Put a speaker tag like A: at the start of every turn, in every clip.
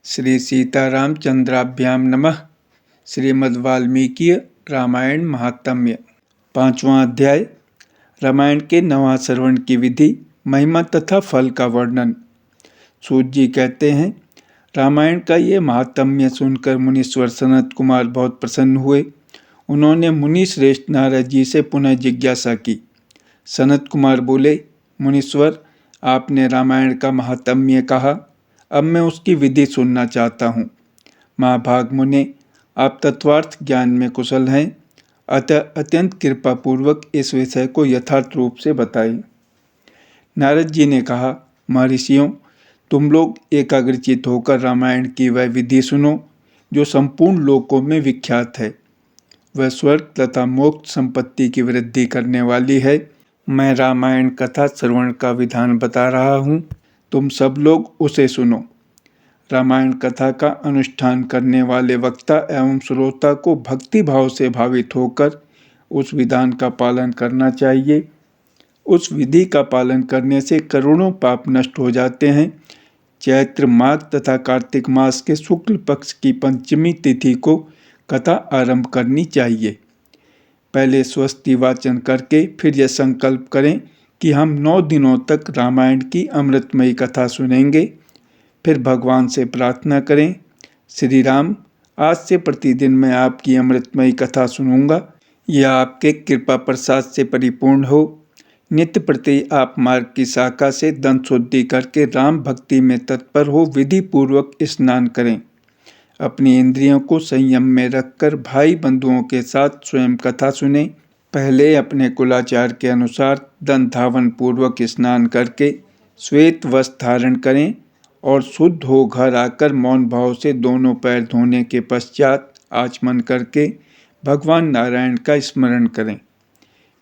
A: श्री सीतारामचंद्राभ्याम नमः। श्रीमद्वाल्मीकि रामायण महात्म्य। 5वां अध्याय। रामायण के नवा श्रवण की विधि, महिमा तथा फल का वर्णन। सूत जी कहते हैं, रामायण का ये महात्म्य सुनकर मुनीश्वर सनत कुमार बहुत प्रसन्न हुए। उन्होंने मुनि श्रेष्ठ नारद जी से पुनः जिज्ञासा की। सनत कुमार बोले, मुनीश्वर, आपने रामायण का महात्म्य कहा, अब मैं उसकी विधि सुनना चाहता हूँ। महाभाग मुने, आप तत्वार्थ ज्ञान में कुशल हैं, अतः अत्यंत कृपापूर्वक इस विषय को यथार्थ रूप से बताइए। नारद जी ने कहा, महर्षियों, तुम लोग एकाग्रचित होकर रामायण की वह विधि सुनो जो संपूर्ण लोकों में विख्यात है। वह स्वर्ग तथा मोक्ष संपत्ति की वृद्धि करने वाली है। मैं रामायण कथा श्रवण का विधान बता रहा हूँ, तुम सब लोग उसे सुनो। रामायण कथा का अनुष्ठान करने वाले वक्ता एवं श्रोता को भक्ति भाव से भावित होकर उस विधान का पालन करना चाहिए। उस विधि का पालन करने से करोड़ों पाप नष्ट हो जाते हैं। चैत्र माघ तथा कार्तिक मास के शुक्ल पक्ष की पंचमी तिथि को कथा आरंभ करनी चाहिए। पहले स्वस्ति वाचन करके फिर यह संकल्प करें कि हम 9 दिनों तक रामायण की अमृतमयी कथा सुनेंगे। फिर भगवान से प्रार्थना करें, श्री राम, आज से प्रतिदिन मैं आपकी अमृतमयी कथा सुनूंगा। यह आपके कृपा प्रसाद से परिपूर्ण हो। नित्य प्रति आप मार्ग की शाखा से दंत शुद्धि करके राम भक्ति में तत्पर हो विधि पूर्वक स्नान करें। अपनी इंद्रियों को संयम में रखकर भाई बंधुओं के साथ स्वयं कथा सुने। पहले अपने कुलाचार के अनुसार दंत धावन पूर्वक स्नान करके श्वेत वस्त्र धारण करें और शुद्ध हो घर आकर मौन भाव से दोनों पैर धोने के पश्चात आचमन करके भगवान नारायण का स्मरण करें।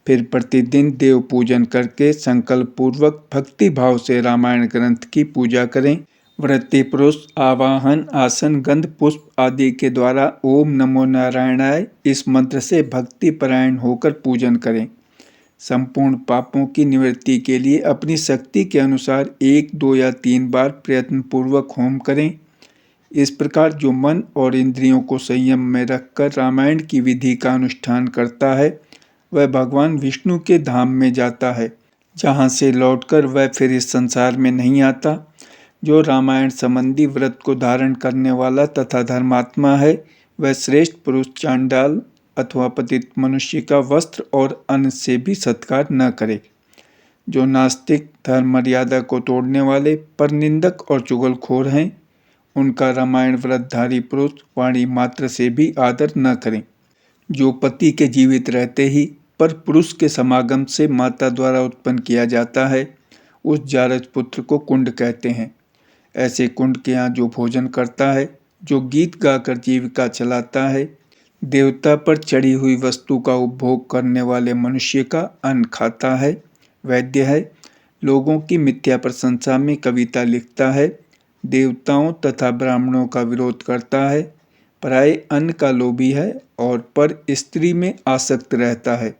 A: फिर प्रतिदिन देव पूजन करके संकल्प पूर्वक भक्ति भाव से रामायण ग्रंथ की पूजा करें। व्रती पुरुष आवाहन, आसन, गंध, पुष्प आदि के द्वारा ओम नमो नारायणाय इस मंत्र से भक्ति परायण होकर पूजन करें। संपूर्ण पापों की निवृत्ति के लिए अपनी शक्ति के अनुसार 1, 2 या 3 बार प्रयत्नपूर्वक होम करें। इस प्रकार जो मन और इंद्रियों को संयम में रखकर रामायण की विधि का अनुष्ठान करता है, वह भगवान विष्णु के धाम में जाता है, जहाँ से लौटकर वह फिर इस संसार में नहीं आता। जो रामायण संबंधी व्रत को धारण करने वाला तथा धर्मात्मा है, वह श्रेष्ठ पुरुष चांडाल अथवा पतित मनुष्य का वस्त्र और अन्न से भी सत्कार न करे। जो नास्तिक, धर्म मर्यादा को तोड़ने वाले, परनिंदक और चुगलखोर हैं, उनका रामायण व्रतधारी पुरुष वाणी मात्र से भी आदर न करें। जो पति के जीवित रहते ही पर पुरुष के समागम से माता द्वारा उत्पन्न किया जाता है, उस जारज पुत्र को कुंड कहते हैं। ऐसे कुंड के यहाँ जो भोजन करता है, जो गीत गाकर जीविका चलाता है, देवता पर चढ़ी हुई वस्तु का उपभोग करने वाले मनुष्य का अन्न खाता है, वैद्य है, लोगों की मिथ्या प्रशंसा में कविता लिखता है, देवताओं तथा ब्राह्मणों का विरोध करता है, पराये अन्न का लोभी है और पर स्त्री में आसक्त रहता है,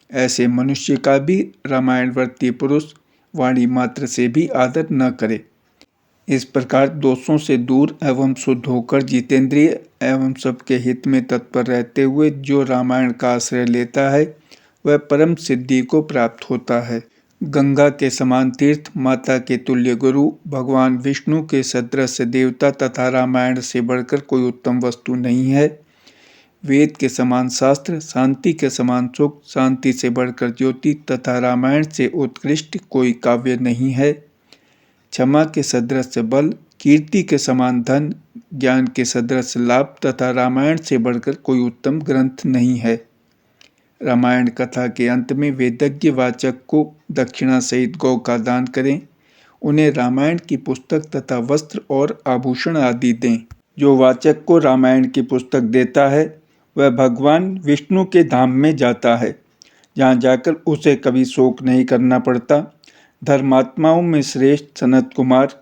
A: ऐसे मनुष्य का भी रामायण व्रती पुरुष वाणी मात्र से भी आदर न करे। इस प्रकार दोषों से दूर एवं शुद्ध होकर जितेंद्रिय एवं सबके हित में तत्पर रहते हुए जो रामायण का आश्रय लेता है, वह परम सिद्धि को प्राप्त होता है। गंगा के समान तीर्थ, माता के तुल्य गुरु, भगवान विष्णु के सदृश देवता तथा रामायण से बढ़कर कोई उत्तम वस्तु नहीं है। वेद के समान शास्त्र, शांति के समान सुख, शांति से बढ़कर ज्योति तथा रामायण से उत्कृष्ट कोई काव्य नहीं है। क्षमा के सदृश बल, कीर्ति के समान धन, ज्ञान के सदृश लाभ तथा रामायण से बढ़कर कोई उत्तम ग्रंथ नहीं है। रामायण कथा के अंत में वेदज्ञ वाचक को दक्षिणा सहित गौ का दान करें। उन्हें रामायण की पुस्तक तथा वस्त्र और आभूषण आदि दें। जो वाचक को रामायण की पुस्तक देता है, वह भगवान विष्णु के धाम में जाता है, जहाँ जाकर उसे कभी शोक नहीं करना पड़ता। धर्मात्माओं में श्रेष्ठ सनत कुमार,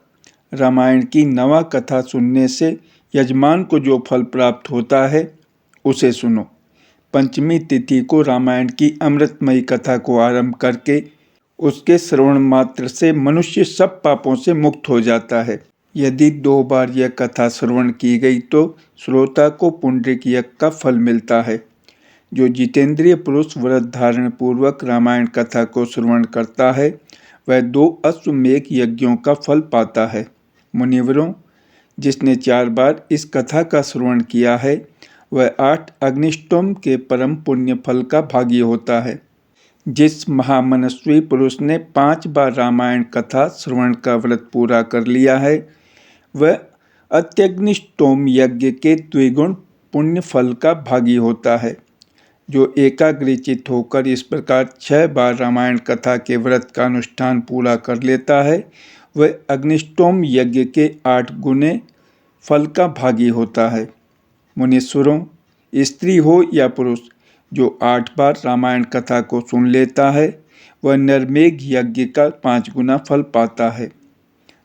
A: रामायण की नवा कथा सुनने से यजमान को जो फल प्राप्त होता है, उसे सुनो। पंचमी तिथि को रामायण की अमृतमयी कथा को आरंभ करके उसके श्रवण मात्र से मनुष्य सब पापों से मुक्त हो जाता है। यदि 2 बार यह कथा श्रवण की गई तो श्रोता को पुंडरीक यज्ञ का फल मिलता है। जो जितेंद्रिय पुरुष व्रत धारण पूर्वक रामायण कथा को श्रवण करता है वह 2 अश्वमेध यज्ञों का फल पाता है। मुनिवरों, जिसने 4 बार इस कथा का श्रवण किया है वह 8 अग्निष्टोम के परम पुण्य फल का भागी होता है। जिस महामनस्वी पुरुष ने 5 बार रामायण कथा श्रवण का व्रत पूरा कर लिया है वह अत्यग्निष्टोम यज्ञ के द्विगुण पुण्य फल का भागी होता है। जो एकाग्रचित्त होकर इस प्रकार 6 बार रामायण कथा के व्रत का अनुष्ठान पूरा कर लेता है वह अग्निष्टोम यज्ञ के 8 गुने फल का भागी होता है। मुनीश्वरों, स्त्री हो या पुरुष, जो 8 बार रामायण कथा को सुन लेता है वह नरमेघ यज्ञ का 5 गुना फल पाता है।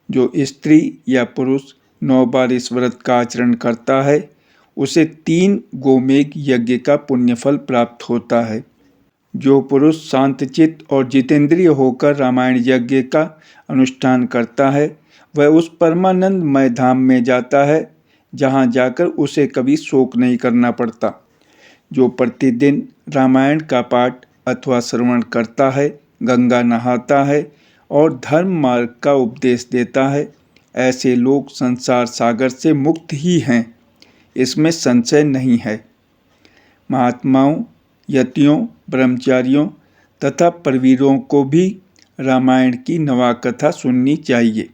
A: जो स्त्री या पुरुष 9 बार इस व्रत का आचरण करता है उसे 3 गोमेघ यज्ञ का पुण्य फल प्राप्त होता है। जो पुरुष शांतचित्त और जितेंद्रिय होकर रामायण यज्ञ का अनुष्ठान करता है वह उस परमानंदमय धाम में जाता है जहाँ जाकर उसे कभी शोक नहीं करना पड़ता। जो प्रतिदिन रामायण का पाठ अथवा श्रवण करता है, गंगा नहाता है और धर्म मार्ग का उपदेश देता है, ऐसे लोग संसार सागर से मुक्त ही हैं, इसमें संशय नहीं है। महात्माओं, यतियों, ब्रह्मचारियों तथा परवीरों को भी रामायण की नवाकथा सुननी चाहिए।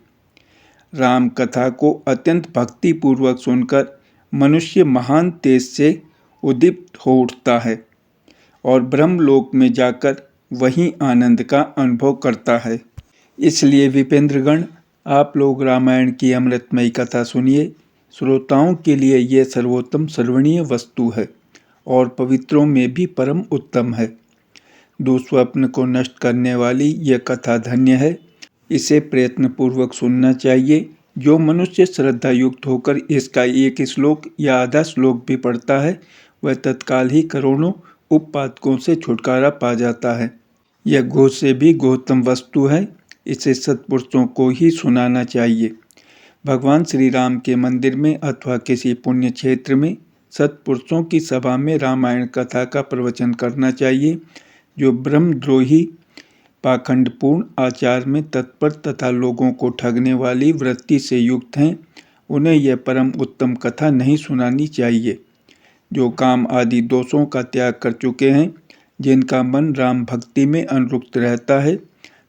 A: राम कथा को अत्यंत भक्तिपूर्वक सुनकर मनुष्य महान तेज से उद्दीप्त हो उठता है और ब्रह्मलोक में जाकर वहीं आनंद का अनुभव करता है। इसलिए विपेंद्रगण, आप लोग रामायण की अमृतमयी कथा सुनिए। श्रोताओं के लिए यह सर्वोत्तम श्रवणीय वस्तु है और पवित्रों में भी परम उत्तम है। दुस्वप्न को नष्ट करने वाली यह कथा धन्य है। इसे प्रयत्नपूर्वक सुनना चाहिए। जो मनुष्य श्रद्धा युक्त होकर इसका एक श्लोक या आधा श्लोक भी पढ़ता है वह तत्काल ही करोड़ों उपपातकों से छुटकारा पा जाता है। यह गो से भी गोतम वस्तु है। इसे सत्पुरुषों को ही सुनाना चाहिए। भगवान श्री राम के मंदिर में अथवा किसी पुण्य क्षेत्र में सत्पुरुषों की सभा में रामायण कथा का प्रवचन करना चाहिए। जो ब्रह्मद्रोही पाखंडपूर्ण आचार में तत्पर तथा लोगों को ठगने वाली वृत्ति से युक्त हैं उन्हें यह परम उत्तम कथा नहीं सुनानी चाहिए। जो काम आदि दोषों का त्याग कर चुके हैं, जिनका मन राम भक्ति में अनुरक्त रहता है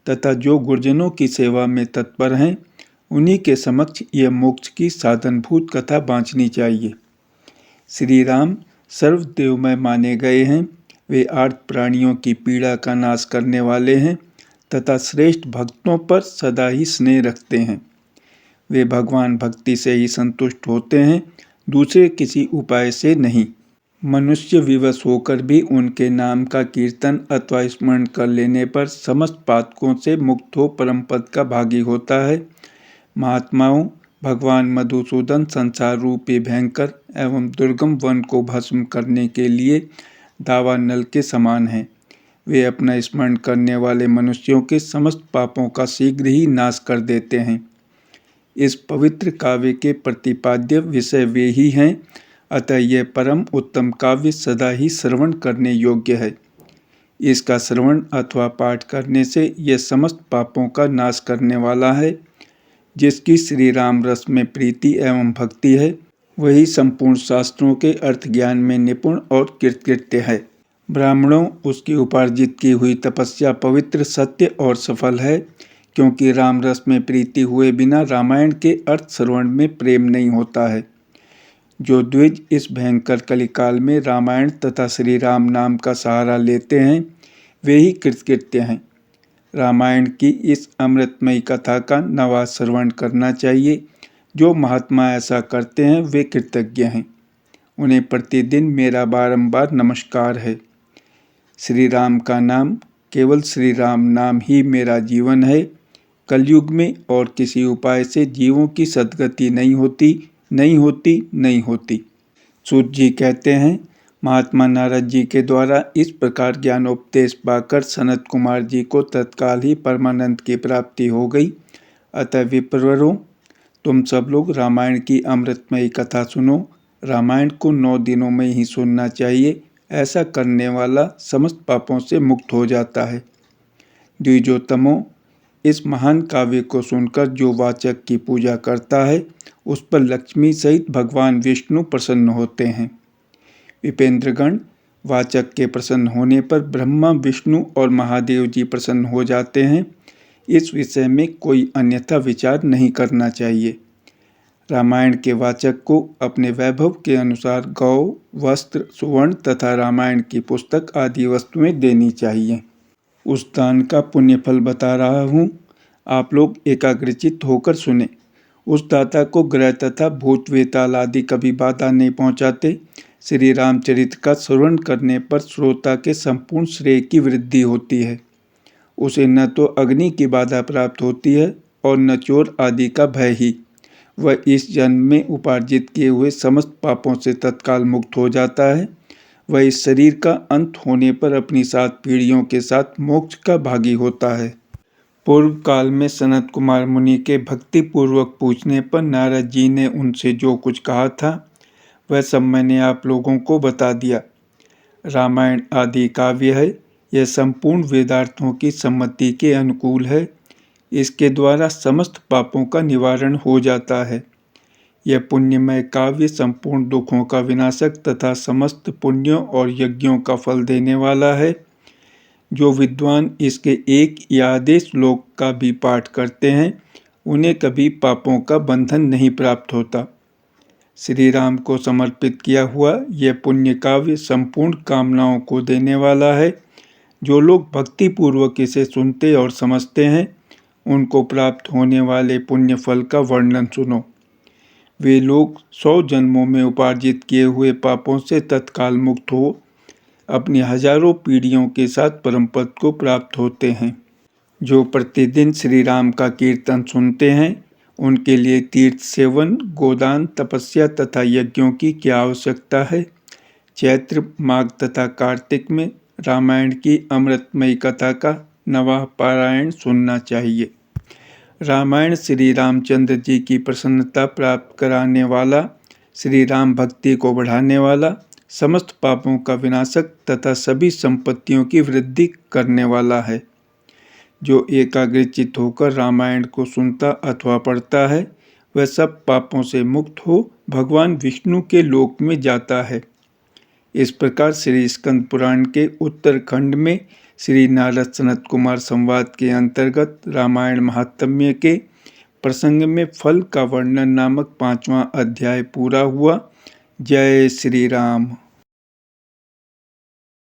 A: तथा जो गुरुजनों की सेवा में तत्पर हैं उन्हीं के समक्ष यह मोक्ष की साधनभूत कथा बाँचनी चाहिए। श्री राम सर्वदेवमय माने गए हैं। वे आर्त प्राणियों की पीड़ा का नाश करने वाले हैं तथा श्रेष्ठ भक्तों पर सदा ही स्नेह रखते हैं। वे भगवान भक्ति से ही संतुष्ट होते हैं, दूसरे किसी उपाय से नहीं। मनुष्य विवश होकर भी उनके नाम का कीर्तन अथवा स्मरण कर लेने पर समस्त पातकों से मुक्त हो परम पद का भागी होता है। महात्माओं, भगवान मधुसूदन संसार रूपी भयंकर एवं दुर्गम वन को भस्म करने के लिए दावानल के समान हैं। वे अपना स्मरण करने वाले मनुष्यों के समस्त पापों का शीघ्र ही नाश कर देते हैं। इस पवित्र काव्य के प्रतिपाद्य विषय वे ही हैं, अतः यह परम उत्तम काव्य सदा ही श्रवण करने योग्य है। इसका श्रवण अथवा पाठ करने से यह समस्त पापों का नाश करने वाला है। जिसकी श्री राम रस में प्रीति एवं भक्ति है वही संपूर्ण शास्त्रों के अर्थ ज्ञान में निपुण और कृतकृत्य है। ब्राह्मणों, उसकी उपार्जित की हुई तपस्या पवित्र, सत्य और सफल है, क्योंकि राम रस में प्रीति हुए बिना रामायण के अर्थ श्रवण में प्रेम नहीं होता है। जो द्विज इस भयंकर कलिकाल में रामायण तथा श्री राम नाम का सहारा लेते हैं वे ही कृतकृत्य हैं। रामायण की इस अमृतमयी कथा का नवा श्रवण करना चाहिए। जो महात्मा ऐसा करते हैं वे कृतज्ञ हैं। उन्हें प्रतिदिन मेरा बारंबार नमस्कार है। श्री राम का नाम, केवल श्री राम नाम ही मेरा जीवन है। कलयुग में और किसी उपाय से जीवों की सद्गति नहीं होती। सूत जी कहते हैं, महात्मा नारद जी के द्वारा इस प्रकार ज्ञानोपदेश पाकर सनत कुमार जी को तत्काल ही परमानंद की प्राप्ति हो गई। अतः विप्रवरों, तुम सब लोग रामायण की अमृतमयी कथा सुनो। रामायण को 9 दिनों में ही सुनना चाहिए। ऐसा करने वाला समस्त पापों से मुक्त हो जाता है। द्विजोत्तमों, इस महान काव्य को सुनकर जो वाचक की पूजा करता है उस पर लक्ष्मी सहित भगवान विष्णु प्रसन्न होते हैं। विपेंद्रगण, वाचक के प्रसन्न होने पर ब्रह्मा, विष्णु और महादेव जी प्रसन्न हो जाते हैं। इस विषय में कोई अन्यथा विचार नहीं करना चाहिए। रामायण के वाचक को अपने वैभव के अनुसार गौ, वस्त्र, सुवर्ण तथा रामायण की पुस्तक आदि वस्तुएं देनी चाहिए। उस दान का पुण्य फल बता रहा हूँ, आप लोग एकाग्रचित्त होकर सुने। उस दाता को ग्रह तथा भूत वेताल आदि कभी बाधा नहीं पहुँचाते। श्री रामचरित का श्रवण करने पर श्रोता के संपूर्ण श्रेय की वृद्धि होती है। उसे न तो अग्नि की बाधा प्राप्त होती है और न चोर आदि का भय ही। वह इस जन्म में उपार्जित किए हुए समस्त पापों से तत्काल मुक्त हो जाता है। वह इस शरीर का अंत होने पर अपनी 7 पीढ़ियों के साथ मोक्ष का भागी होता है। पूर्व काल में सनत कुमार मुनि के भक्ति पूर्वक पूछने पर नारद जी ने उनसे जो कुछ कहा था वह सब मैंने आप लोगों को बता दिया। रामायण आदि काव्य है। यह संपूर्ण वेदार्थों की सम्मति के अनुकूल है। इसके द्वारा समस्त पापों का निवारण हो जाता है। यह पुण्यमय काव्य संपूर्ण दुखों का विनाशक तथा समस्त पुण्यों और यज्ञों का फल देने वाला है। जो विद्वान इसके एक या आधे श्लोक का भी पाठ करते हैं उन्हें कभी पापों का बंधन नहीं प्राप्त होता। श्री राम को समर्पित किया हुआ यह पुण्य काव्य संपूर्ण कामनाओं को देने वाला है। जो लोग भक्ति पूर्वक इसे सुनते और समझते हैं उनको प्राप्त होने वाले पुण्य फल का वर्णन सुनो। वे लोग 100 जन्मों में उपार्जित किए हुए पापों से तत्काल मुक्त हो अपनी हजारों पीढ़ियों के साथ परम पद को प्राप्त होते हैं। जो प्रतिदिन श्री राम का कीर्तन सुनते हैं उनके लिए तीर्थ सेवन, गोदान, तपस्या तथा यज्ञों की क्या आवश्यकता है। चैत्र, माघ तथा कार्तिक में रामायण की अमृतमयी कथा का नवाह पारायण सुनना चाहिए। रामायण श्री रामचंद्र जी की प्रसन्नता प्राप्त कराने वाला, श्री राम भक्ति को बढ़ाने वाला, समस्त पापों का विनाशक तथा सभी संपत्तियों की वृद्धि करने वाला है। जो एकाग्रचित्त होकर रामायण को सुनता अथवा पढ़ता है वह सब पापों से मुक्त हो भगवान विष्णु के लोक में जाता है। इस प्रकार श्री स्कंद पुराण के उत्तरखंड में श्री नारद सनत कुमार संवाद के अंतर्गत रामायण महात्म्य के प्रसंग में फल का वर्णन नामक 5वां अध्याय पूरा हुआ। जय श्री राम।